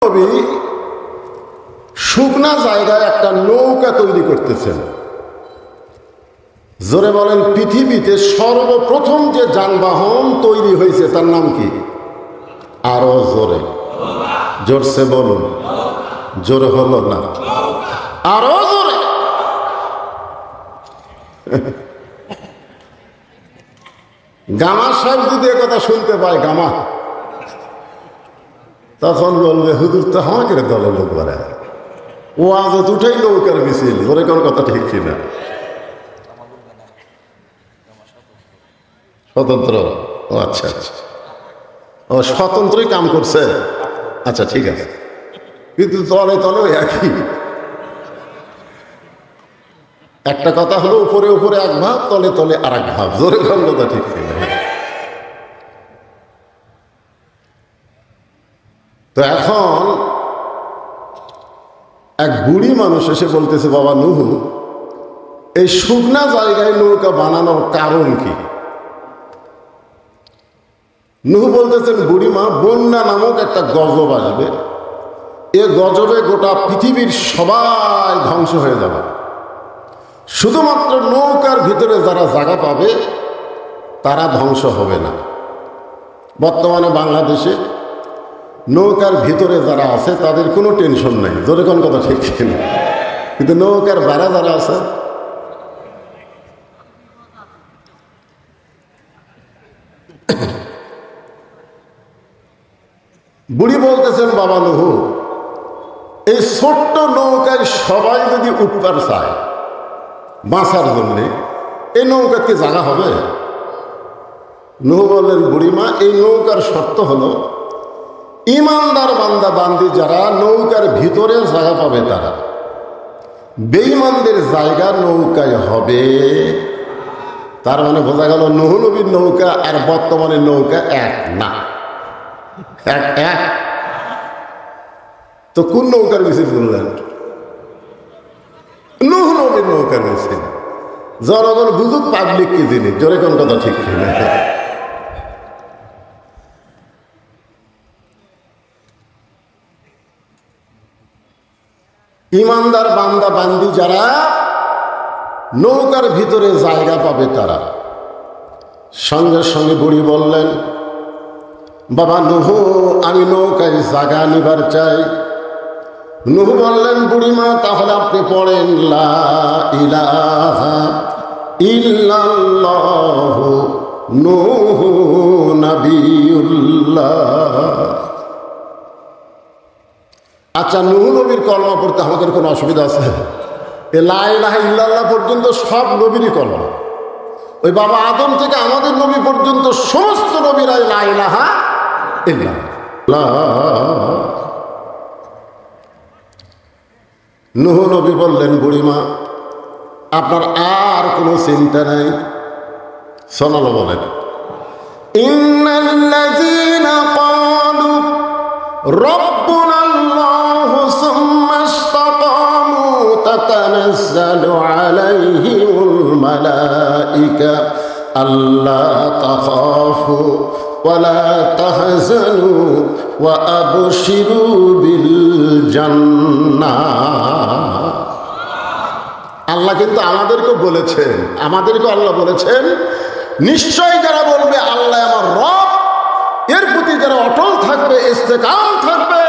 নবী শুকনা জায়গায় একটা নৌকা তৈরি করতেছেন। জোরে বলেন, পৃথিবীতে সর্বপ্রথম যে যানবাহন তৈরি হয়েছে তার নাম কি? আরো জোরে, জোরসে বলুন। জোরে হলো না, আরো জোরে। গামা সাহেব যদি কথা শুনতে পায়, গামা, তখন বলবে হুজুর তো আমাকে দলের লোক বাড়ায়, ও আজ উঠেই নৌকার মিছিল। ওরে কোন কথা ঠিক কিনা? স্বতন্ত্র? ও আচ্ছা আচ্ছা, ও স্বতন্ত্রই কাম করছে। আচ্ছা ঠিক আছে, কিন্তু তলে তলে একই। একটা কথা হলো উপরে উপরে এক ভাব, তলে তলে আর এক ভাব। জোরে কোন কথা ঠিক কিনা? তো এখন এক বুড়ি মানুষ এসে বলতেছে, বাবা নুহু, এই শুকনা জায়গায় নৌকা বানানোর কারণ কি? নুহু বলতেছেন, বুড়িমা, বন্যা নামক একটা গজব আসবে, এ গজবে গোটা পৃথিবীর সবাই ধ্বংস হয়ে যাবে, শুধুমাত্র নৌকার ভিতরে যারা জায়গা পাবে তারা ধ্বংস হবে না। বর্তমানে বাংলাদেশে নৌকার ভিতরে যারা আছে তাদের কোনো টেনশন নাই। জোরে কোন কথা ঠিক কিনা? কিন্তু নৌকার বাইরে যারা আছে, বুড়ি বলতেছেন, বাবা নুহু, এই ছোট্ট নৌকায় সবাই যদি উঠবার চায় বাঁচার জন্যে, এই নৌকা কি জায়গা হবে? নুহু বললেন, বুড়িমা, এই নৌকার শর্ত হলো ইমানদার বান্দা বান্দি যারা নৌকার ভিতরে জায়গা পাবে তারা, বেঈমানদের জায়গা নৌকায় হবে। তার মানে বোঝা গেল নুহু নবীর নৌকা আর বর্তমানে নৌকা এক না। এক তো কোন নৌকার মিছিল করলেন? নুহু নবীর নৌকার মিছিল। জনগণ বুঝুক পাবলিক কি জিনিস। জোরে কোন কথা ঠিক কিনা? ইমানদার বান্দা বান্দি যারা নৌকার ভিতরে জায়গা পাবে তারা। সঙ্গে সঙ্গে বুড়ি বললেন, বাবা নুহু, আমি নৌকায় জায়গা নিবার চাই। নুহু বললেন, বুড়িমা, তাহলে আপনি পড়েন লা ইলাহা ইল্লাল্লাহু নূহু নবিয়ুল্লাহ। আচ্ছা, নুহু নবীর কলমা পড়তে আমাদের কোনো অসুবিধা আছে? এ লা ইলাহা ইল্লাল্লাহ পর্যন্ত সব নবীরই কলমা। ওই বাবা আদম থেকে আমাদের নবী পর্যন্ত সমস্ত নবীরাই লা ইলাহা ইল্লাল্লাহ। নুহু নবী বললেন, বুড়িমা, আপনার আর কোনো চিন্তা নাই। শোনালো বলেন, ইন্নাল্লাযীনা ক্বালু রাব্বুনাল্লাহু সুম্মা ইসতাকামু তাতানাজ্জালু আলাইহিমুল মালাইকা আল্লা তাখাফু ওয়ালা তাহজানু ওয়া আবশিরু বিল জান্নাহ। আল্লাহ কিন্তু আমাদেরকে বলেছেন, আল্লাহ বলেছেন, নিশ্চয় যারা বলবে আল্লাহ আমার রব, এর প্রতি যারা অটল থাকবে, ইস্তেকাম থাকবে,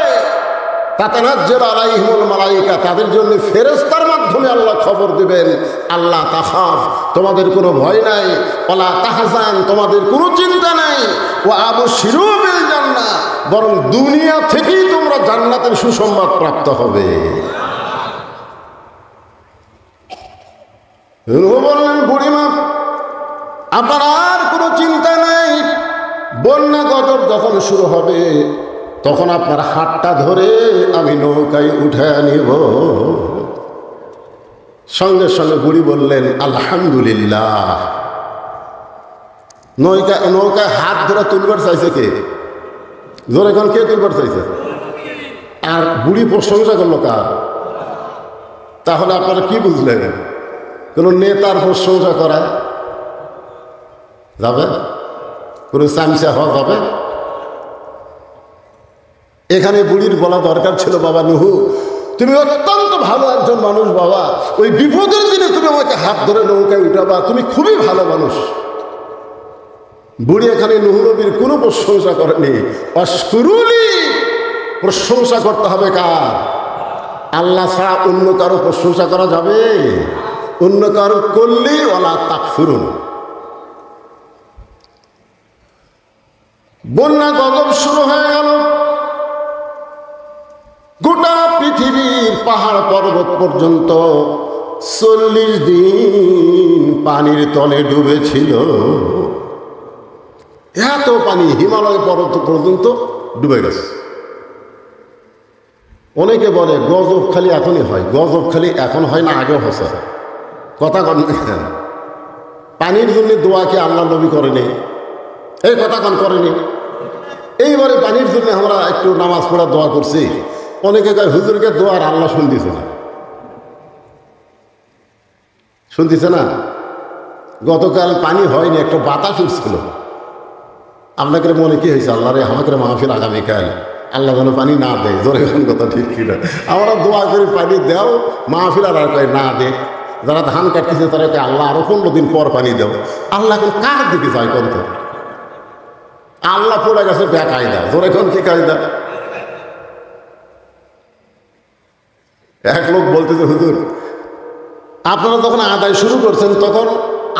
তাতানাজ্জালু আলাইহিমুল মালাইকা, তাদের জন্য ফেরেশতার মাধ্যমে আল্লাহ খবর দিবেন, আল্লাহ তাখাফ, তোমাদের কোনো ভয় নাই, ওয়ালা তাহজান, তোমাদের কোনো চিন্তা নাই, ওয়া আবশিরু বিল জান্নাহ, বরং দুনিয়া থেকেই তোমরা জান্নাতের সুসংবাদ প্রাপ্ত হবে। বললেন, বুড়িমা, আপনার আর কোনো চিন্তা নাই। বন্যা গজব যখন শুরু হবে তখন আপনার হাতটা ধরে আমি নৌকায় উঠে নিব। সঙ্গে সঙ্গে বুড়ি বললেন, আলহামদুলিল্লাহ। নৌকায় হাত ধরে তুলবার চাইছে কে? জোরে এখন কে তুলবার চাইছে? আর বুড়ি প্রশংসা করলো কার? তাহলে আপনারা কি বুঝলেন? কোন নেতার প্রশংসা করা যাবে? কোন চামচা হওয়া যাবে? এখানে বুড়ির বলা দরকার ছিল, বাবা নুহু তুমি অত্যন্ত ভালো একজন মানুষ বাবা, ওই বিপদের দিনে তুমি আমাকে হাত ধরে নৌকায় উঠাবা, তুমি খুবই ভালো মানুষ। বুড়ি এখানে নুহু নবীর কোনো প্রশংসা করেনি। অশকুরুলি, প্রশংসা করতে হবে কার? আল্লাহ ছাড়া অন্য কারো প্রশংসা করা যাবে? অন্য কারো করলে ওয়ালা তাকফুরুন। বন্যা গজব শুরু হয়ে গেল, গোটা পৃথিবীর পাহাড় পর্বত পর্যন্ত 40 দিন পানির তলে ডুবেছিল। এত পানি হিমালয় পর্বত পর্যন্ত ডুবে গেছে। অনেকে বলে গজব খালি এখনই হয়, গজব খালি এখন হয় না, আগেও হচ্ছে। কথা কন পানির জন্য দোয়াকে আল্লাহ নবী করেনি, এই কথা কন করেনি। এইবারে পানির জন্য আমরা একটু নামাজ পড়া দোয়া করছি, অনেকে কয় হুজুরকে দোয়ার আল্লাহ শুনতেছে না, শুনতেছে না। গতকাল পানি হয়নি, একটা বাতাস উঠছিল। আপনাকে মনে কি হয়েছে? আল্লাহ রে আমাকে মাহফিল আগামীকাল আল্লাহ যেন পানি না দেয়। জোরে এখন কথা ঠিক কিনা? আমরা দোয়া করি পানি দেও, মাহফিল আর কয় না দে। যারা ধান কাটতেছে তারা কয় আল্লাহ আরো 15 দিন পর পানি দেও। আল্লাহ এখন কার দিকে যায় কত? আল্লাহ পড়ে গেছে বেকায়দা। জোরে এখন কি কায়দা? এক লোক বলতেছে হুজুর আপনারা যখন আদায় শুরু করছেন তখন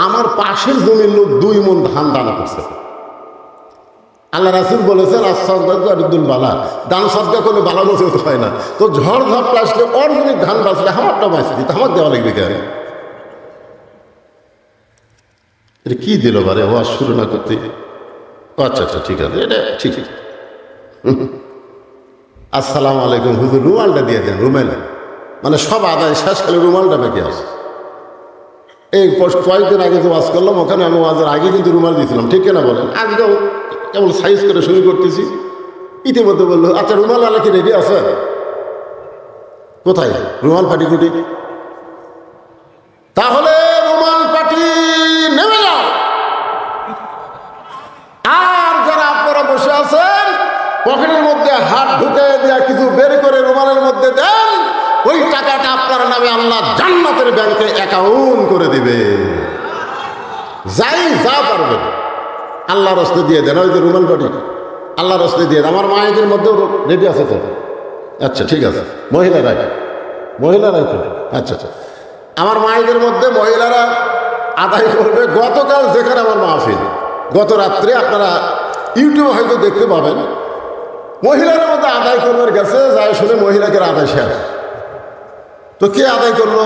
আমার পাশের জমির লোক 2 মণ ধান দান করছে। আল্লাহ রাসূল বলেছেন আস-সাদকাতুল বালা, দান সদকা করলে বালা নসিহত হয় না। তো ঝড় ঝাপটা আসলে অর্ধেক ধান বাঁচলে আমারটা বাঁচলি, তো আমার দেওয়া লাগবে কেন? এটা কি দিল বারে ওয়াজ শুরু না করতে? আচ্ছা আচ্ছা ঠিক আছে, এটা ঠিক। আসসালামু আলাইকুম হুজুর, রুমালটা দিয়ে দেন। রুমাল মানে সব আদায় শেষ হলে রুমালটা বেঁকে আসে। এই কয়েকদিন আগে যে ওয়াজ করলাম ওখানে আমি ওয়াজের আগে কিন্তু রুমাল দিয়েছিলাম, ঠিক কিনা বলেন? আজকেও কেবল সাইজ করে শুরু করতেছি। ইতিমধ্যে বললো আচ্ছা রুমাল আলা কি রেডি আছে? কোথায় রুমাল পাটি কুটি? তাহলে রুমাল পাটি নেমে যাও। আর যারা আপনারা বসে আছেন পকেটের মধ্যে হাত ঢুকে দেওয়া কিছু বের করে রুমালের মধ্যে দেন, ওই টাকাটা আপনার নামে আল্লাহ জান্নাতের ব্যাংকে অ্যাকাউন্ট করে দিবে। যাই যা পারবেন আল্লাহ রাস্তায় দিয়ে দেন। ওই যে রুমাল পাটি আল্লাহ রাস্তায় দিয়ে দেন। আমার মায়েদের মধ্যেও রেডি আছে তো? আচ্ছা ঠিক আছে, মহিলারাই তো আচ্ছা আচ্ছা। আমার মায়েদের মধ্যে মহিলারা আদায় করবে। গতকাল যেখানে আমার মাহফিল, গত রাত্রে আপনারা ইউটিউবে হয়তো দেখতে পাবেন, মহিলার মধ্যে আদায় করবার গেছে, যাই শুনে মহিলাকে আদায় শেষ। তো কে আদায় করলো?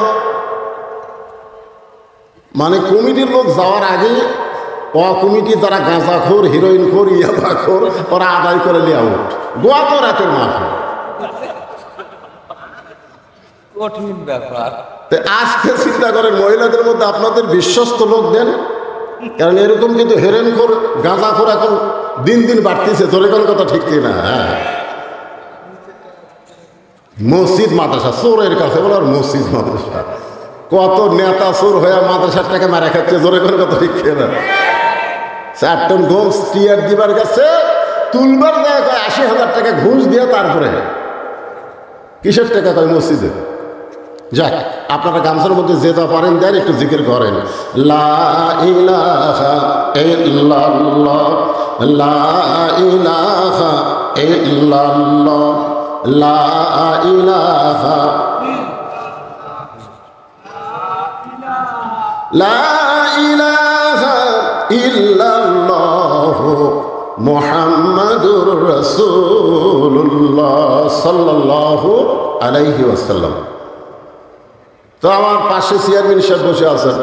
মানে কমিটির লোক যাওয়ার আগে কমিটি যারা গাঁজাখোর, হিরোইনখোর, ইয়াবাখোর ওরা আদায় করে নিয়ে আউট। গত রাতের মাহফিল। কঠিন ব্যাপার। আজকে চিন্তা করেন মহিলাদের মধ্যে আপনাদের বিশ্বস্ত লোক দেন, কারণ এরকম কিন্তু হেরেনখোর, গাঁজাখোর এখন দিন দিন বাড়তেছে। তোর কোন কথা ঠিক কিনা? হ্যাঁ, মসজিদ মাদ্রাসা চোরের কাছে বলো, আর মসজিদ মাদ্রাসা কত নেতা চোর হয়ে মাদ্রাসার টাকা মারা খাচ্ছে। জোরে কোন কথা ঠিক কিনা? 4 টন ঘুষ টিয়ার দিবার কাছে তুলবার যায় 80,000 টাকা ঘুষ দিয়ে, তারপরে কিসের টাকা কয় মসজিদে। যাক, আপনারা গামছার মধ্যে যে যা পারেন দেন, একটু জিকির করেন। লা ইলাহা ইল্লাল্লাহ, লা ইলাহা ইল্লাল্লাহ, লা ইলাহা, লা ইলাহা ইল্লাল্লাহ মুহাম্মাদুর রাসূলুল্লাহ সাল্লাল্লাহু আলাইহি ওয়াসাল্লাম। তো আমার পাশে চেয়ারম্যান সাহেব বসে আছেন,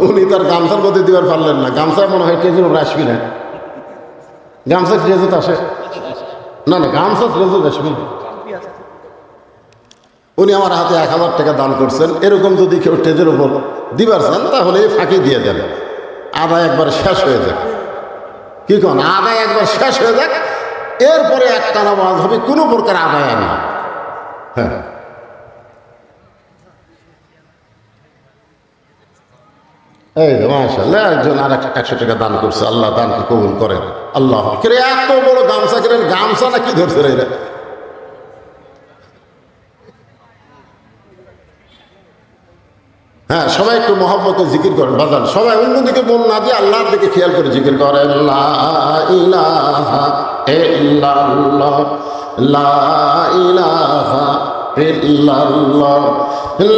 উনি তার গামছার মধ্যে দিবার পারলেন না। গামছা মনে হয় ট্রেজের উপরে আসবি না। গামছা ট্রেজত আসে না, না গামছা ট্রেজত আসবি। উনি আমার হাতে 1000 টাকা দান করছেন। এরকম যদি কেউ ট্রেজের উপর দিবার চান তাহলে ফাঁকি দিয়ে দেন, আদায় একবার শেষ হয়ে যাক। কি কোন? আদায় একবার শেষ হয়ে যাক, এরপরে একটা নামাজ হবে, কোনো প্রকার আদায় আর না। হ্যাঁ, এই মাশাআল্লাহ একজন আর 100 টাকা দান করছে। আল্লাহ দানকে কবুল করেন। আল্লাহ এত বড় গামছা কেনেন, গামছা না কি ধরছে রে? হ্যাঁ, সবাই একটু মহব্বতে জিকির করেন বাজান, সবাই অন্যদিকে মন না দিয়ে আল্লাহর দিকে খেয়াল করে জিকির করেন। লা ইলাহা ইল্লাল্লাহ, লা ইলাহা ইল্লাল্লাহ,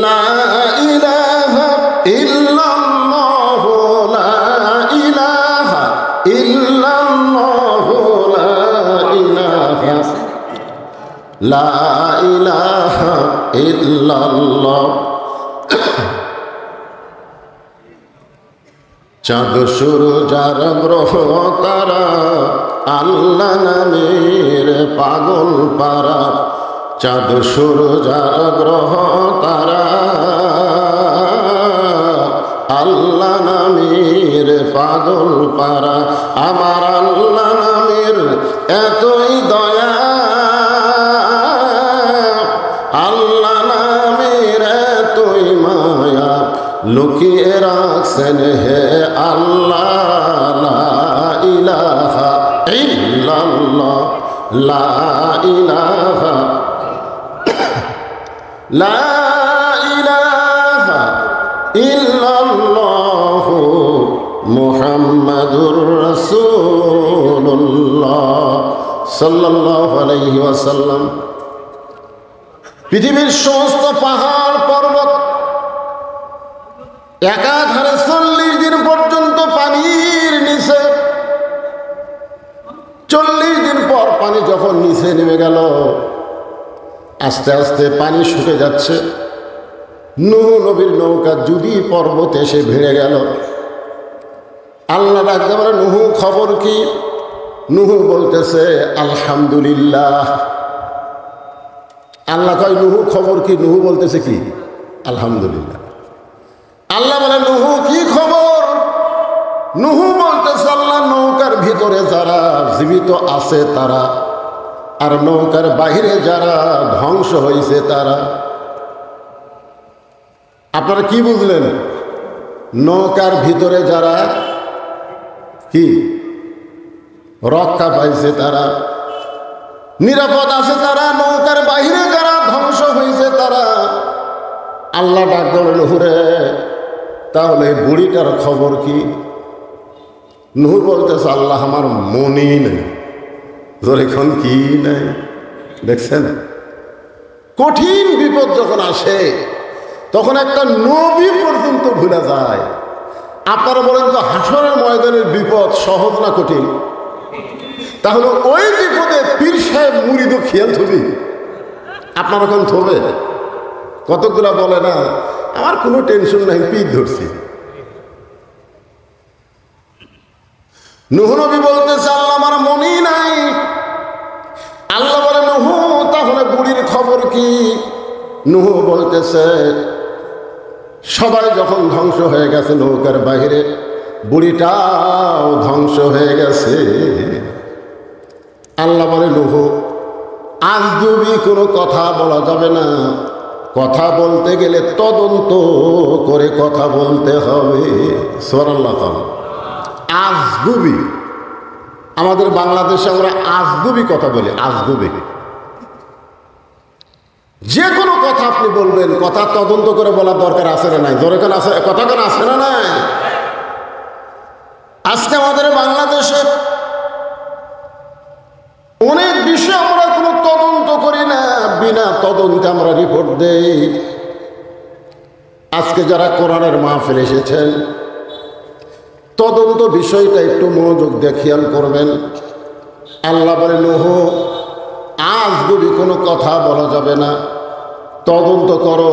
লা ইলাহা ইল্লাল্লাহ, লা ইলাহা ইল্লাল্লাহ, লা ইলাহা ইল্লাল্লাহ। চাঁদ সূরজ আর গ্রহ তারা আল্লাহ নামের পাগল পারা, চাঁদ সূরজ আর গ্রহ তারা আল্লাহ নামের পাগল পারা। আমার আল্লাহ নামের এতই দয়া, আল্লাহ নামের এতই মায়া, লুকিয়ে রাখছেন হে আল্লাহ। লা ইলাহা ইল্লাল্লাহ, লা ইলাহা, লা ইলাহা ইল্লাল্লাহ, মুহাম্মাদুর রাসূলুল্লাহ সাল্লাল্লাহু আলাইহি ওয়াসাল্লাম। পৃথিবীর সমস্ত পাহাড় পর্বত একাধারে 40 দিন পর্যন্ত পানির নিচে, 40 দিন পর পানি যখন নিচে নেমে গেল, আস্তে আস্তে পানি শুকে যাচ্ছে। নূহ নবীর নৌকা যদি পর্বতে এসে ভিড়ে গেল। আল্লাহ ডাকতে বলে, নূহ খবর কি? নূহ বলতেছে আলহামদুলিল্লাহ। আল্লাহ কয় নূহ খবর কি? নূহ বলতেছে কি? আলহামদুলিল্লাহ। আল্লাহ বলে নূহ কি খবর? নূহ বলতেছে আল্লাহ নৌকার ভিতরে যারা জীবিত আছে তারা, আর নৌকার বাহিরে যারা ধ্বংস হয়েছে তারা। আপনারা কি বুঝলেন? নৌকার ভিতরে যারা কি রক্ষা পাইছে তারা, নিরাপদ আছে তারা, নৌকার বাহিরে যারা ধ্বংস হয়েছে তারা। আল্লাহ ডাক বলে নূহ রে, তাহলে বুড়িটার খবর কি? নূহ বলতেছে আল্লাহ আমার মনই নেই। এখন কি নাই? দেখছেন, কঠিন বিপদ যখন আসে তখন একটা নবী পর্যন্ত ভুলে যায়। আপনারা বলেন তো হাসরের ময়দানের বিপদ সহজ না কঠিন? তাহলে ওই বিপদে পীর সাহেব মুরিদও খেয়াল থবি। আপনার এখন থবে? কতগুলা বলে না আমার কোনো টেনশন নাই, পীর ধরছি। নূহ নবী বলতেছে আল্লাহ আমার মনই নাই। আল্লাহ বলে নূহ তাহলে বুড়ির খবর কি? নূহ বলতেছে সবাই যখন ধ্বংস হয়ে গেছে নৌকার বাহিরে, বুড়িটাও ধ্বংস হয়ে গেছে। আল্লাহ বলে নূহ আজগুবি কোনো কথা বলা যাবে না, কথা বলতে গেলে তদন্ত করে কথা বলতে হবে। সুবহানাল্লাহ। আজগুবি, আমাদের বাংলাদেশে আমরা আজগুবি কথা বলি। আজগুবি যে কোনো কথা আপনি বলবেন, কথা তদন্ত করে বলার দরকার আছে না নাই? দরকার আছে, কথা কেন আছে না নাই? আজকে আমাদের বাংলাদেশে অনেক বিষয় আমরা কোনো তদন্ত করি না, বিনা তদন্তে আমরা রিপোর্ট দেই। আজকে যারা কোরআনের মাহফিল এসেছেন, তদন্ত বিষয়টা একটু মনোযোগ দিয়ে খেয়াল করবেন। আল্লাহ বলে নূহ আজগুবি কোনো কথা বলা যাবে না, তদন্ত করো।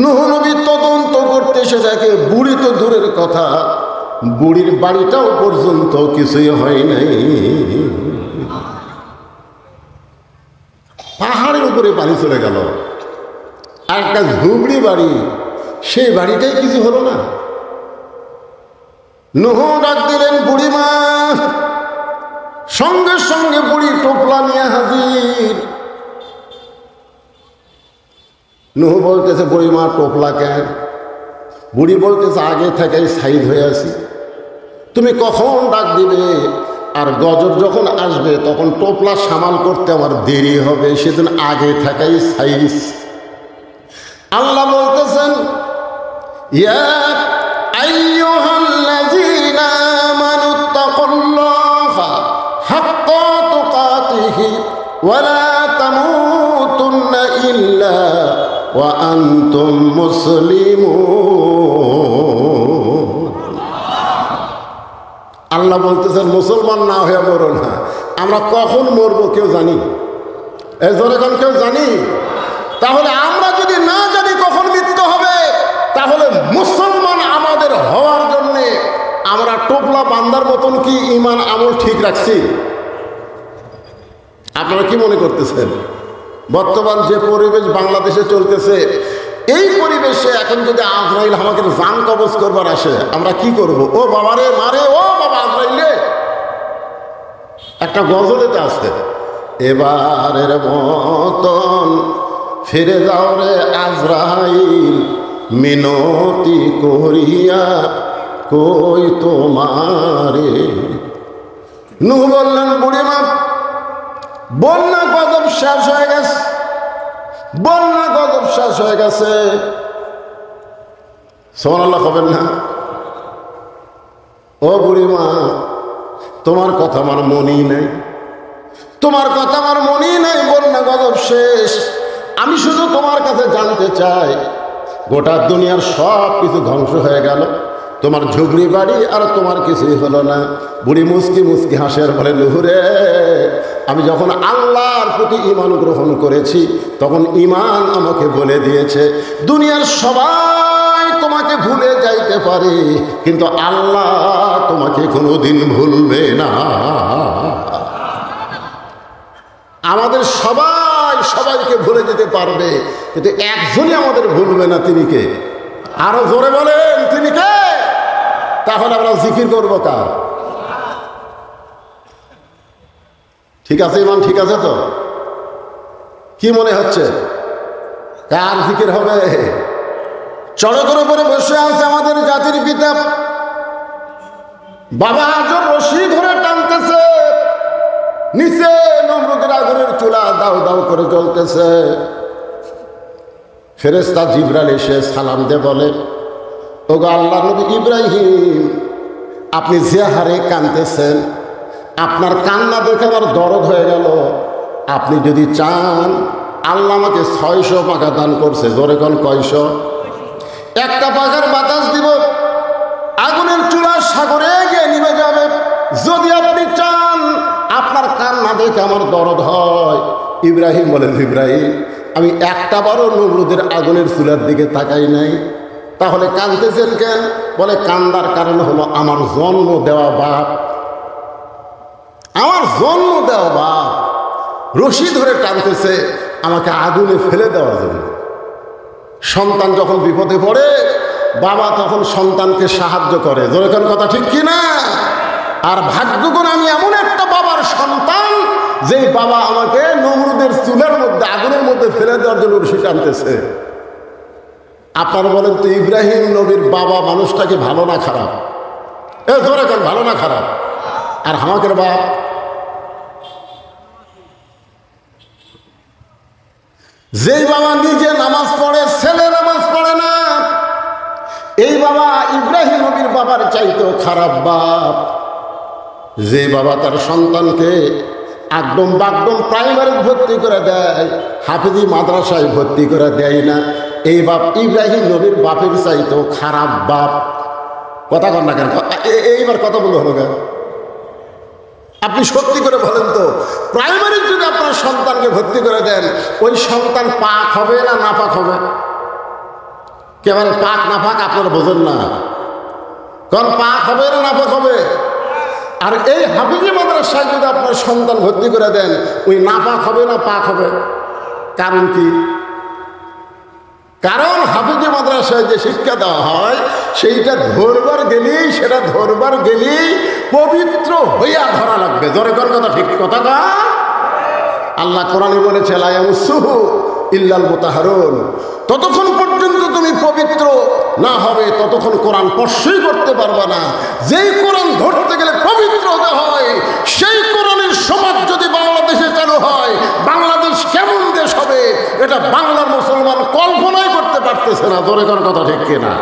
নূহ নবী তদন্ত করতে এসে দেখে বুড়ি তো দূরের কথা, বুড়ির বাড়িটাও পর্যন্ত কিছুই হয় নাই। পাহাড়ের উপরে পানি চলে গেল। আর একটা ঝুবড়ি বাড়ি, সেই বাড়িটাই কিছু হলো না। নূহ ডাক দিলেন বুড়িমা, সঙ্গে সঙ্গে বুড়ি টোপলা নিয়ে হাজির। নূহ বলতেছে বুড়িমা টোপলা কেন? বুড়ি বলতেছে আগে থেকেই সাইড হয়ে আছি, তুমি কখন ডাক দিবে আর গজর যখন আসবে তখন টোপলা সামাল করতে আমার দেরি হবে, সেদিন আগে থেকেই সাইজ। আল্লাহ বলতেছেন ইয়া আইয়ুহাল্লাযীনা আমানুত্তাকুল্লাহা হাক্কা তুকাতিহি ওয়া লা তামুতুন্না ইল্লা ওয়া আনতুম মুসলিমুন। আল্লাহ বলতেছেন মুসলমান না হয়ে মরো না। আমরা কখন মরবো কেউ জানি? এই জোরে কোন কেউ জানি? তাহলে আমরা যদি না জানি কখন মৃত্যু হবে, তাহলে মুসলমান আমাদের হওয়ার জন্যে আমরা টোপলা বান্দার মতন কি ঈমান আমল ঠিক রাখছি? আপনারা কি মনে করতেছেন? বর্তমান যে পরিবেশ বাংলাদেশে চলতেছে, এই পরিবেশে এখন যদি আজরাইল আমাকে জান কবজ করবার আসে, আমরা কি করব? ও বাবারে মারে, ও বাবা আজরাইলে। একটা গজলেতে আছে, এবারের মতন ফিরে যাও রে আজরাইল, মিনতি করিয়া কই তোমারে। নূহ বললেন, বুড়িমা বন্যা গজব শেষ হয়ে গেছে, বন্যা গজব শেষ হয়ে গেছে। সুবহানাল্লাহ হবেন না? ও বুড়িমা, তোমার কথা আমার মনেই নাই, তোমার কথা আমার মনেই নাই। বন্যা গজব শেষ। আমি শুধু তোমার কাছে জানতে চাই, গোটা দুনিয়ার সব কিছু ধ্বংস হয়ে গেল, তোমার ঝুগড়ি বাড়ি আর তোমার কিছুই হলো না। বুড়ি মুস্কি মুস্কি হাসে আর বলে, নুহুরে, আমি যখন আল্লাহর প্রতি ঈমান গ্রহণ করেছি, তখন ঈমান আমাকে বলে দিয়েছে দুনিয়ার সবাই তোমাকে ভুলে যাইতে পারে, কিন্তু আল্লাহ তোমাকে কোনোদিন ভুলবে না। আমাদের সবাই সবাইকে ভুলে যেতে পারবে, কিন্তু একজনই আমাদের ভুলবে না। তিনি কে? আরো জোরে বলেন, তিনি কে? তাহলে আমরা জিকির করবো কার? ঠিক আছে ইমান? ঠিক আছে তো? কি মনে হচ্ছে কার জিকির হবে? চড়কের উপরে বসে আছে আমাদের জাতির পিতা, বাবা আজব রশি ধরে টানতেছে, নিচে নমরুদের আগুনের চুলা দাউ দাউ করে জ্বলতেছে। ফেরেশতা জিবরাইল এসে সালাম দিয়ে বলে, ওগো আল্লাহ নবী ইব্রাহিম, আপনি যে হারে কাঁদতেছেন, আপনার কান্না দেখে আমার দরদ হয়ে গেল। আপনি যদি চান, আল্লাহ আমাকে 600 পাখা দান করছে। জোরে কোন কয়শো? একটা পাখার বাতাস দিব, আগুনের চুলা সাগরে গিয়ে নিভে যাবে। যদি আপনি চান, আপনার কান্না দেখে আমার দরদ হয়। ইব্রাহিম বলেন, ইব্রাহিম, আমি একটা বারও নমরুদের আগুনের চুলার দিকে তাকাই নাই। তাহলে কাঁদতেছেন কেন? বলে, কান্দার কারণ হলো আমার জন্ম দেওয়া বাপ, আমার জন্ম দেওয়া বাপ রশি ধরে টানতেছে আমাকে আগুনে ফেলে দেওয়ার জন্য। সন্তান যখন বিপদে পড়ে, বাবা তখন সন্তানকে সাহায্য করে। যেরকম কথা ঠিক কিনা? আর ভাগ্য করে আমি এমন একটা বাবার সন্তান, যেই বাবা আমাকে নমরুদের চুলের মধ্যে, আগুনের মধ্যে ফেলে দেওয়ার জন্য রশি টানতেছে। আপনারা বলেন তো, ইব্রাহিম নবীর বাবা মানুষটাকে ভালো না খারাপ? জোরে কেন, ভালো না খারাপ? আর আমাদের বাপ, যেই বাবা নিজে নামাজ পড়ে, ছেলে নামাজ পড়ে না, এই বাবা ইব্রাহিম নবীর বাবার চাইতেও খারাপ বাপ। যে বাবা তার সন্তানকে একদম বাকদম প্রাইমারি ভর্তি করে দেয়, হাফিজি মাদ্রাসায় ভর্তি করে দেয় না, এই বাপ ইব্রাহিম নবীর বাপের চাইতেও খারাপ বাপ। কথা কন না কেন? এইবার কথা বলতে হলো কেন? আপনি সত্যি করে বলেন তো, প্রাইমারি যদি আপনার সন্তানকে ভর্তি করে দেন, ওই সন্তান পাক হবে না নাপাক হবে? কেবল পাক নাপাক আপনারা বোঝেন না। কারণ পাক হবে না নাপাক হবে? আর এই হাফিজি মাদ্রাসায় যদি আপনার সন্তান ভর্তি করে দেন, ওই নাপাক হবে না পাক হবে? কারণ কি? কারণ হাফিজি মাদ্রাসায় যে শিক্ষা দেওয়া হয়, সেইটা ধরবার গেলেই পবিত্র হইয়া ধরা লাগবে। জোরে কর কথা, ঠিক কথা না? আল্লাহ কোরআনে বলেছে, লা ইয়ামুসুহু ইল্লাল মুতাহহারুন, ততক্ষণ পর্যন্ত তুমি পবিত্র না হবে ততক্ষণ কোরআন স্পর্শই করতে পারবে না। যেই কোরআন ধরতে গেলে পবিত্র হতে হয়, সেই কোরআনের সমাজ যদি বাংলাদেশে চালু হয়, বাংলাদেশ কেমন দেশ হবে এটা বাংলার মুসলমান কল্পনাই করতে পারতেছে না। জোরে কর কথা, ঠিক কিনা?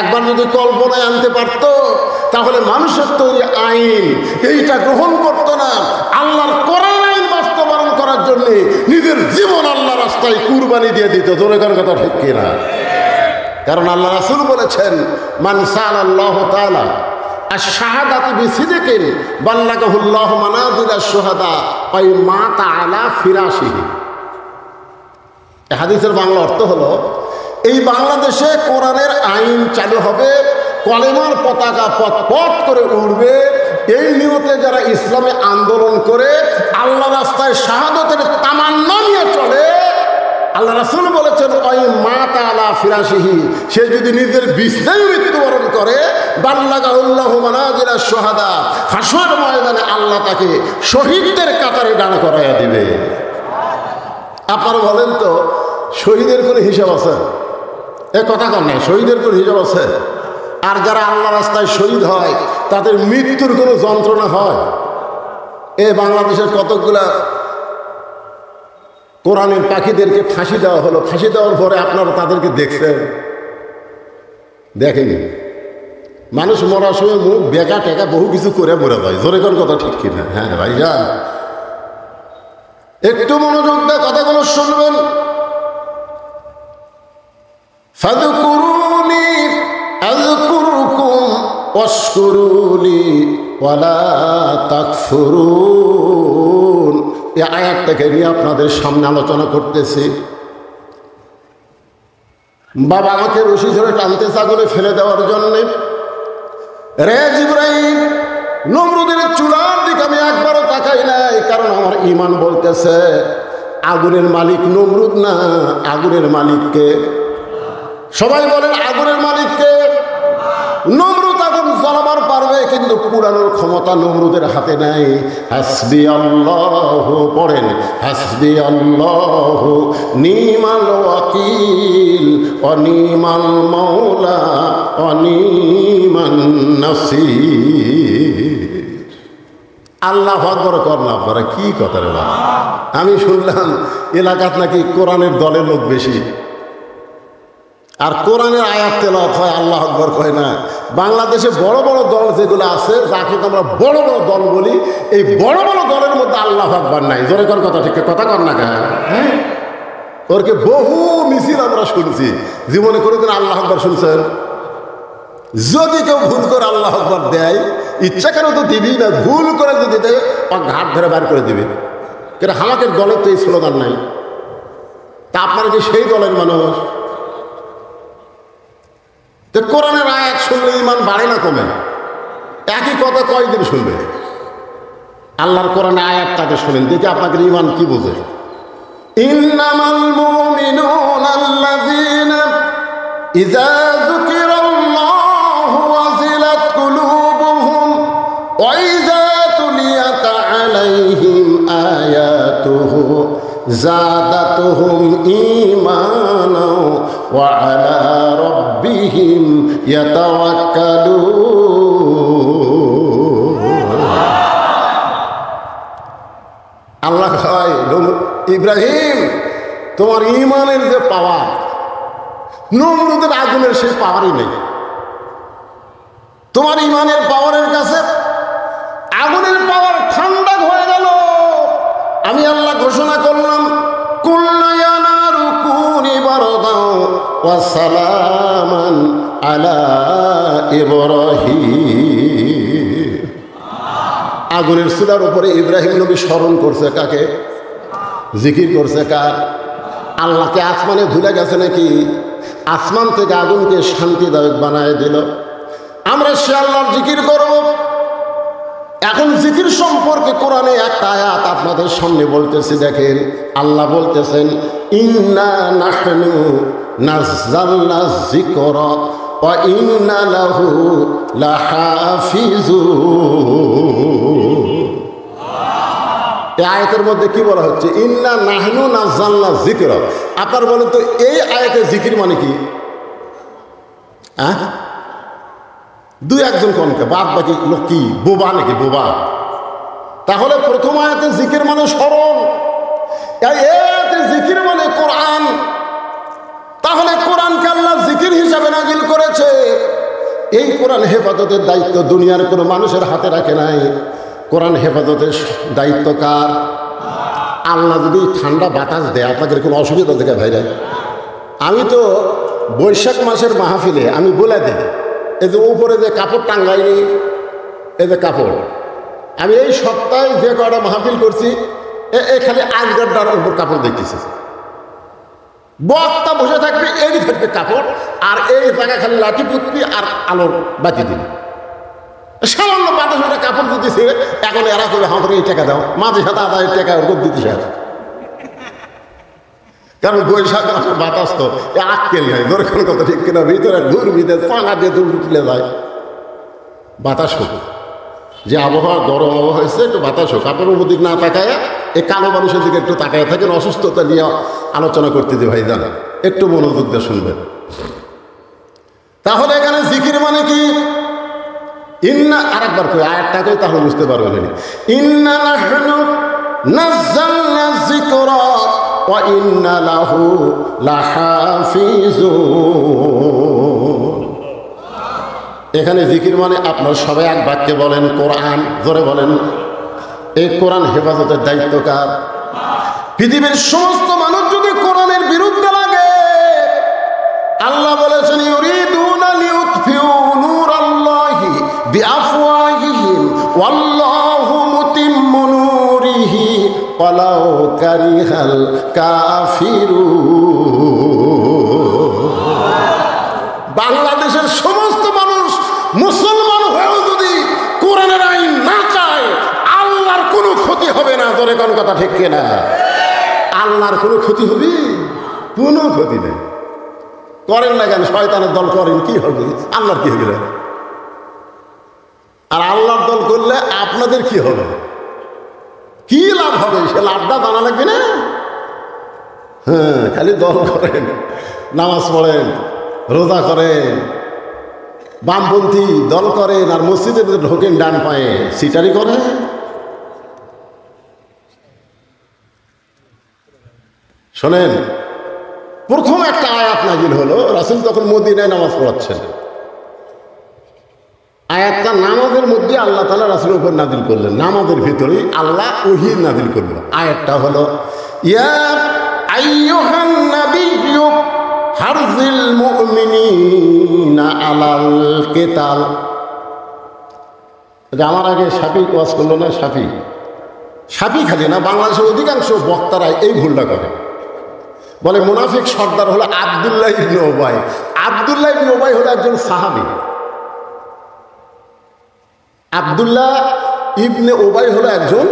একবার যদি কল্পনায় আনতে পারতো তাহলে মানুষের তৈরি আইন এইটা গ্রহণ করতো না। আল্লাহর কোরআন আইন বাস্তবায়ন করার জন্য নিজের জীবন আল্লাহ রাস্তায় কুরবানি দিয়ে দিত। জোরে কার কথা ঠিক কিনা? কারণ আল্লাহ রাসূল বলেছেন, মান সাআলাল্লাহু তাআলা আশ-শাহাদাতি বিসিদকিন বাল্লাগাহুল্লাহু মানাজিলাশ শুহাদা ওয়া মাতা আলা ফিরাশিহি। এই হাদিসের বাংলা অর্থ হলো, এই বাংলাদেশে কোরআনের আইন চালু হবে, কলেমার পতাকা পথ পথ করে উড়বে, এই নিয়তে যারা ইসলামে আন্দোলন করে আল্লাহ রাস্তায় শাহাদাতের তামান্না নিয়ে চলে, আল্লাহ রাসূল বলেছেন ওই মাতা আলা ফিরাশিহি, সে যদি নিজের বিছানায় মৃত্যুবরণ করে, বাল্লাগাহুল্লাহু মানাজিলাশ শুহাদা, হাসর ময়দানে আল্লাহ তাকে শহীদদের কাতারে দাঁড় করাইয়া দিবে। আপনারা বলেন তো, শহীদের কোনো হিসাব আছে? এ কথা কর না, শহীদের কোনো হিসাব আছে? আর যারা আল্লাহ রাস্তায় শহীদ হয় তাদের মৃত্যুর কোনো যন্ত্রণা হয়? এ বাংলাদেশের কতকগুলা কোরআনের পাখিদেরকে ফাঁসি দেওয়া হলো, ফাঁসি দেওয়ার পরে আপনারা তাদেরকে দেখছেন? দেখেনি। মানুষ মরার সময় মুখ বেকা টেকা বহু কিছু করে মরে যায়। জোরে কোন কথা ঠিক কিনা? হ্যাঁ ভাইজান, একটু মনোযোগ দিয়ে কথাগুলো শুনবেন। ফাযকুরুনি আযকুরকুম ওয়াশকুরুলি ওয়ালা তাকফুরুন। এই আয়াতটাকে নিয়ে আপনাদের সামনে আলোচনা করতেছি। বাবা আমাকে রশি ধরে টানতে আগুনে ফেলে দেওয়ার জন্যে, রে জিবরাইল, নমরুদের চুলার দিকে আমি একবারও তাকাই নাই, কারণ আমার ঈমান বলতেছে আগুনের মালিক নমরুদ না, আগুনের মালিককে। সবাই বলেন আগুনের মালিককে। নমরুদ আগুন জ্বালাবার পারবে, কিন্তু পুরানোর ক্ষমতা নমরুদের হাতে নাই। হাসবি আল্লাহ, পড়েন হাসবি আল্লাহ নিমাল ওয়াকিল অনিমাল মাওলা অনিমান নাসির। আল্লাহ আকবার করলাম। আপনারা কি কথা রে বাবা? আমি শুনলাম এলাকাত নাকি কোরআনের দলের লোক বেশি, আর কোরআনের আয়াত তেলাওয়াত হয়, আল্লাহ আকবার কয় না। বাংলাদেশে বড় বড় দল যেগুলো আছে, যাকে আমরা বড় বড় দল বলি, এই বড় বড় দলের মধ্যে আল্লাহ আকবার নাই। জোরে কর কথা ঠিক কথা কর না কেন? ওরকে বহু মিছিল আমরা শুনছি, জীবনে কোনোদিন আল্লাহ আকবার শুনছেন? যদি কেউ ভুল করে আল্লাহ আকবার দেয়, ইচ্ছা কেন তো দিবি না, ভুল করে যদি দেয় ও ঘাট ধরে বার করে দিবে। কেন আমাদের দলের তো এই স্লোগান নাই। তা আপনারা কি সেই দলের মানুষ? তো কোরআনের আয়াত শুনলে ঈমান বাড়ে না কমে? একই কথা কয়দিন শুনবে? আল্লাহর কোরআনের আয়াতটাকে শুনেন, দেখি আপনাদের ঈমান কি বোঝে। ইন্নামাল মুমিনুনা আল্লাযীনা ইযা যুকিরাল্লাহু ওয়াজিলাত কুলুবুহুম ওয়া ইযা তুলিয়াত আলাইহিম আয়াতুহু জাদাতুহুম ঈমানা ওয়া আলা রাব্বিহিম ইয়াতাওয়াক্কালুন। আল্লাহ কয়, ইব্রাহিম, তোমার ঈমানের যে পাওয়ার, নমরুদের আগুনের সেই পাওয়ারই নেই। তোমার ঈমানের পাওয়ারের কাছে আগুনের পাওয়ার ঠান্ডা হয়ে গেল। আমি আল্লাহ ঘোষণা করলাম, কুল্লা ইয়া নারু কুনি বারদান ওয়া সালামান আলা ইব্রাহিম। আগুনের চুলার উপরে ইব্রাহিম নবী স্মরণ করছে কাকে? জিকির করছে কার? আল্লাহকে। আসমানে ভুলে গেছে নাকি? আসমান থেকে আগুনকে শান্তিদায়ক বানায় দিল। আমরা সে আল্লাহর জিকির করব। এখন জিকির সম্পর্কে কোরআনে একটা আয়াত আপনাদের সামনে বলতেছি, দেখেন। আল্লাহ বলতেছেন, ইন্না নাহনু নাযালনা যিকরা ওয়া ইন্না লাহু লাহাফিজুন। এই আয়াতের মধ্যে কি বলা হচ্ছে? ইন্না নাহনু নাযালনা যিকরা। আপনারা বলেন তো, এই আয়াতে জিকির মানে কি? হ্যাঁ, দুই একজন কনকে, বাদ বাকি লোক কি বোবা নাকি? বোবা। তাহলে প্রথম আয়াতে জিকির মানে স্মরণ, এই আয়াতে জিকির মানে কোরআন। তাহলে কোরআনকে আল্লাহ জিকির হিসাবে নাজিল করেছে। এই কোরআন হেফাজতের দায়িত্ব দুনিয়ার কোনো মানুষের হাতে রাখে নাই। কোরআন হেফাজতের দায়িত্ব কার? আল্লাহ যদি ঠান্ডা বাতাস দেয় আপনাদের কোনো অসুবিধা থেকে ভাইরা? আমি তো বৈশাখ মাসের মাহফিলে আমি বলে দিই, এই যে উপরে যে কাপড় টাঙ্গাইনি, এই যে কাপড়, আমি এই সপ্তাহে যে কটা মাহফিল করছি খালি আজগড্ডার উপর কাপড় দেখতেছি। বক্তা বসে থাকবে, এই থাকবে কাপড়, আর এই জায়গা খালি লাঠি পুতবি আর আলোর বাতি দিবি। সামান্য বাতাস ওটা কাপড় দিতেছে। এখন এরা করবে আমাদের এই টাকা দাও, মাঝে সাথে আদায়ের টাকা ওরকম দিতেছে। কারণ বৈশাখ মাসের বাতাস তো আক্কেল হয়, দরকার কথা ঠিক কিনা, ভিতরে ঘুরবিতে পাঙা দিয়ে তুলে যায়। বাতাস হোক, যে আবহাওয়া গরম আবহাওয়া হয়েছে, একটু বাতাস হোক, আপনার উপর দিক না তাকায় এই কালো মানুষের দিকে একটু তাকায় থাকেন। অসুস্থতা নিয়ে আলোচনা করতে যে ভাই জানেন, একটু মনোযোগ দিয়ে শুনবেন। তাহলে এখানে জিকির মানে কি? ইন্না, আরেকবার কই আয়াতটা কই তাহলে বুঝতে পারবেন। ইন্না নাহনু নাযালনা যিকরা ওয়া ইন্না লাহু লাহাফিজুন। এখানে জিকির মানে আপনার সবাই এক বাক্যে বলেন কোরআন, জোরে বলেন। এই কোরআন হেফাজতের দায়িত্ব কার? পৃথিবীর সমস্ত মানুষ যদি কোরআনের বিরুদ্ধে লাগে, আল্লাহ বলেছেন ইউরিদুনা লিউতফিউ নূরাল্লাহি বিআফওয়াহিহিম ওয়াল্লাহু মুতিম্মু নূরিহি ওয়ালাউ কারিহাল কাফিরুন। বাংলাদেশের সমস্ত মানুষ মুসলমান হয়েও যদি কোরআনের আইন না চায়, আল্লাহর কোনো ক্ষতি হবে না। তোর কোন কথা ঠিক কিনা? আল্লাহর কোনো ক্ষতি হবে? কোনো ক্ষতি নেই। করেন না কেন? শয়তানের দল করেন, কি হবে? আল্লাহর কি হবে? আর আল্লাহর দল করলে আপনাদের কি হবে? কি লাভ হবে? সে লাভটা জানা লাগবে না? হ্যাঁ, খালি দল করেন, নামাজ পড়েন, রোজা করেন, বামপন্থী দল করেন, আর মসজিদে ঢোকেন ডান পায়ে, সিটারি করেন। শোনেন, প্রথম একটা আয়াত নাজিল হলো, রাসূল তখন মদিনায় নামাজ পড়াচ্ছেন। আয়াতটা নামাজের মধ্যে আল্লাহ তাআলা রাসূলের উপর নাজিল করলেন। নামাজের ভিতরেই আল্লাহ ওহী নাজিল করলেন। আয়াতটা হলো ইয়া আইয়ুহান নাবিয়্যু হারজিল মুমিনিনা আলাল কিতাল। আমার আগে শাফি ওয়াজ করলো না, শাফি খালি না, বাংলাদেশের অধিকাংশ বক্তারা এই ভুলটা করে। বলে মুনাফিক সর্দার হলো আব্দুল্লাহ ইবনে উবাই। আব্দুল্লাহ ইবনে উবাই হলো একজন সাহাবী। আব্দুল্লাহ ইবনে উবাই হলো একজন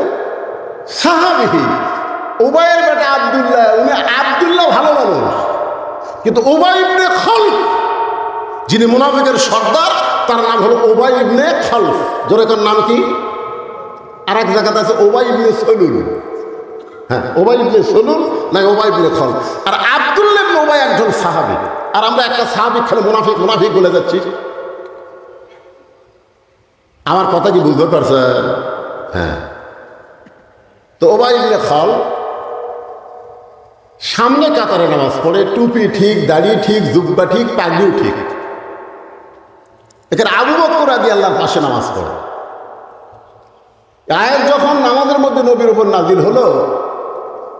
সাহাবী। উবাইয়ের বেটা আব্দুল্লাহ, উনি আব্দুল্লাহ ভালো মানুষ, কিন্তু উবাই ইবনে খালফ যিনি মুনাফিকের সর্দার, তার নাম হলো উবাই ইবনে খালফ। জোরে তার নাম কি? আর এক জায়গাতে আছে উবাই ইবনে সলুল। হ্যাঁ, উবাই ইবনে সলুল না উবাই ইবনে খালফ। আর আব্দুল্লাহ ইবনে উবাই একজন সাহাবী। আর আমরা একটা সাহাবী খেলে মুনাফিক বলে যাচ্ছি। আমার কথা কি বুঝতে পারছেন? হ্যাঁ, তো উবাই ইবনে খালফ সামনে কাতারে নামাজ পড়ে, টুপি ঠিক, দাড়ি ঠিক, জুব্বা ঠিক, পাগড়িও ঠিক। এখানে আবু বকর রাদিয়াল্লাহু পাশে নামাজ পড়ে। আয়াত যখন নামাজের মধ্যে নবীর উপর নাজিল হলো,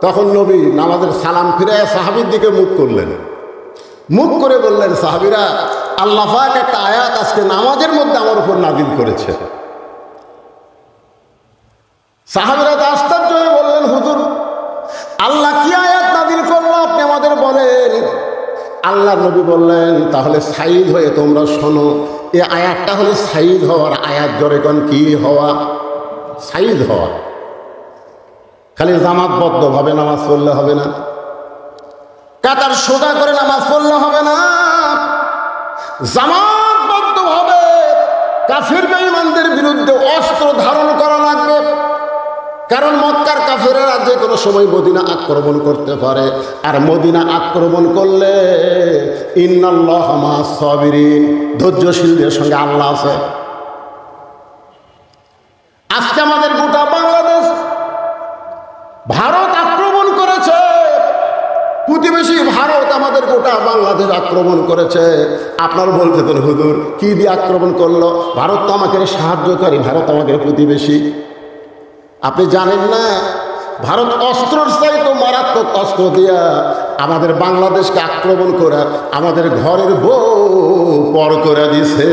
তখন নবী নামাজের সালাম ফিরে সাহাবীর দিকে মুখ করলেন। মুখ করে বললেন, সাহাবীরা, আল্লাহ পাক একটা আয়াত আজকে নামাজের মধ্যে আমার উপর নাজিল করেছে। সাহাবীরা তো আশ্চর্য হয়ে বললেন, হুজুর, আল্লাহ কি আয়াত নাজিল করলো আপনি আমাদের বলেন। আল্লাহ নবী বললেন, তাহলে সাঈদ হয়ে তোমরা শোনো। এই আয়াতটা হলো সাঈদ হওয়ার আয়াত। জোরে কোন কি হওয়া? সাঈদ হওয়া। খালি জামাতবদ্ধভাবে নামাজ পড়লে হবে না, কাতার সোজা করে নামাজ পড়লে হবে না, জামাতবদ্ধভাবে কাফির বেঈমানদের বিরুদ্ধে অস্ত্র ধারণ করা লাগবে। কারণ মক্কার কাফেরেরা যে কোনো সময় মদিনা আক্রমণ করতে পারে, আর মদিনা আক্রমণ করলে ইন্নাল্লাহা মা'আস সাবিরিন, ধৈর্যশীলদের সঙ্গে আল্লাহ আছে। আজকে আমাদের গোটা বাংলাদেশ ভারত আক্রমণ করেছে, প্রতিবেশী ভারত আমাদের গোটা বাংলাদেশ আক্রমণ করেছে। আপনার বলতেছেন হুজুর কি দিয়ে আক্রমণ করলো? ভারত তো আমাকে সাহায্যকারী, ভারত আমাকে প্রতিবেশী। আপনি জানেন না ভারত অস্ত্রর চাইতে মারাত্মক অস্ত্র দিয়া আমাদের বাংলাদেশকে আক্রমণ করে আমাদের ঘরের বউ পর করে দিছে।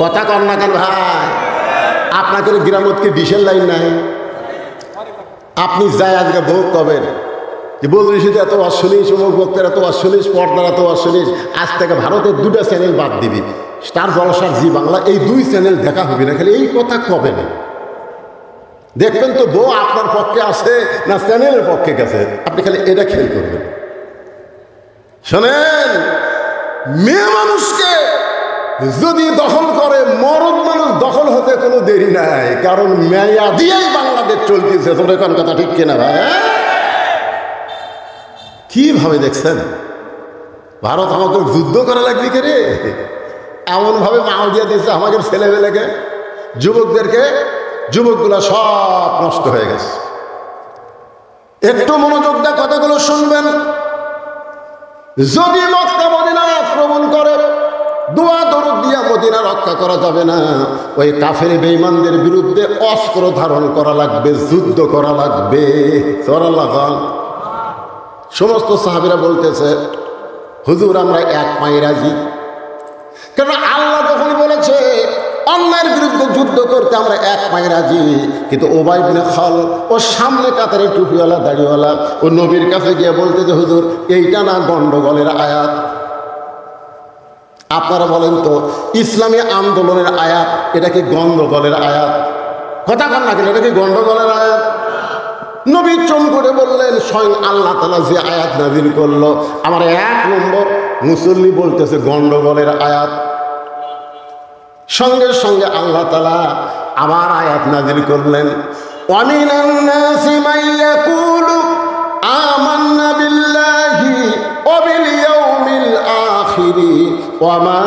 কথা কর না কেন ভাই? আপনাকে গ্রামত কি ডিসেল লাইন নাই? আপনি যাই আজকে ভোগ কবেন যে বদরিশিতে এত অশ্লীল, অমুক বক্তার এত অশ্লীল, পর্দার এত অশ্লীল, আজ থেকে ভারতের দুটা চ্যানেল বাদ দিবি, স্টার জলসার জি বাংলা, এই দুই চ্যানেল দেখা হবে না। খালি এই কথা কবে না দেখবেন তো বউ আপনার পক্ষে আছে না চ্যানেলের পক্ষে গেছে, আপনি খালি এটা খেয়াল করবেন। শোনেন, মেয়ে মানুষকে যদি দখল করে, মরদ মানুষ দখল হতে কোনো দেরি নাই, কারণ মেয়া দিয়েই বাংলাদেশ চলতেছে। তোর কোন কথা ঠিক কিনা ভাই? কিভাবে দেখছেন ভারত আমাকে যুদ্ধ করা লাগবে কে রে? এমনভাবে মাও দিয়ে দিচ্ছে আমাদের ছেলেবেলেকে, যুবকদেরকে, যুবকগুলা সব নষ্ট হয়ে গেছে। একটু মনোযোগ দিয়ে কথাগুলো শুনবেন। যদি মক্কা মদিনা আক্রমণ করে, দোয়া দরুদ দিয়া মদিনা রক্ষা করা যাবে না। ওই কাফের বেঈমানদের বিরুদ্ধে অস্ত্র ধারণ করা লাগবে, যুদ্ধ করা লাগবে। সমস্ত সাহাবীরা বলতেছে হুজুর আমরা এক পায়ে রাজি, কারণ আল্লাহ যখন বলেছে অন্যায়ের বিরুদ্ধে যুদ্ধ করতে আমরা এক পায়ে রাজি। কিন্তু উবাই ইবনে খালদ ও সামনে কাতারে টুপিওয়ালা দাড়িওয়ালা ও নবীর কাছে গিয়ে বলতেছে হুজুর এইটা না গন্ডগোলের আয়াত। আপনারা বলেন তো ইসলামী আন্দোলনের আয়াত এটা কি গন্ডগোলের আয়াত? কথা কন না কেন, এটা কি গন্ডগোলের আয়াত? নবী চম করে বললেন স্বয়ং আল্লাহ তাআলা যে আয়াত নাযিল করলো, আমার এক নম্বর মুসল্লি বলতেছে গন্ডগোলের আয়াত। সঙ্গে সঙ্গে আল্লাহ তাআলা আবার আয়াত নাযিল করলেন, ওয়ামিনান নাসি মান ইয়াকুলু আমান্না বিল্লাহি ওয়া বিল ইয়াউমিল আখির ওয়া মা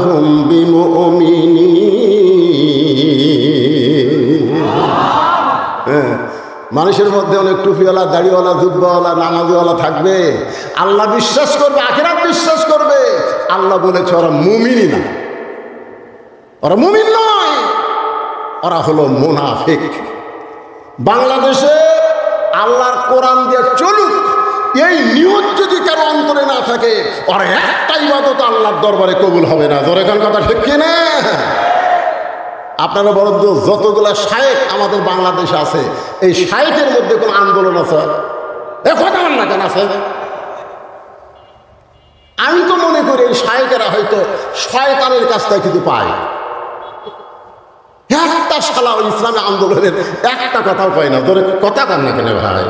হুম বিমুমিনিন। মানুষের মধ্যে অনেক টুপিওয়ালা, দাড়িওয়ালা, জুব্বাওয়ালা, নামাজওয়ালা থাকবে, আল্লাহ বিশ্বাস করবে, আখিরাত বিশ্বাস করবে। আল্লাহ বলেছে ওরা মুমিনই না, ওরা মুমিন নয়, ওরা হলো মুনাফিক। বাংলাদেশে আল্লাহর কোরআন দিয়ে চলুক এই নিয়ত যদি কারো অন্তরে না থাকে, ওরা একটা ইবাদত আল্লাহর দরবারে কবুল হবে না। জোরে কান কথা ঠিক কিনা? আপনারা বলেন তো যতগুলা শায়েখ আমাদের বাংলাদেশে আছে, এই শায়েখের মধ্যে কোন আন্দোলন আছে? এ কথা বল না কেন আছে? আমি তো মনে করি এই শায়েখেরা হয়তো শয়তানের কাছ থেকে কিছু পায়। একটা শালা ওই ইসলামী আন্দোলনের একটা কথাও পায় না। তোর কথা কর না কেন ভাই?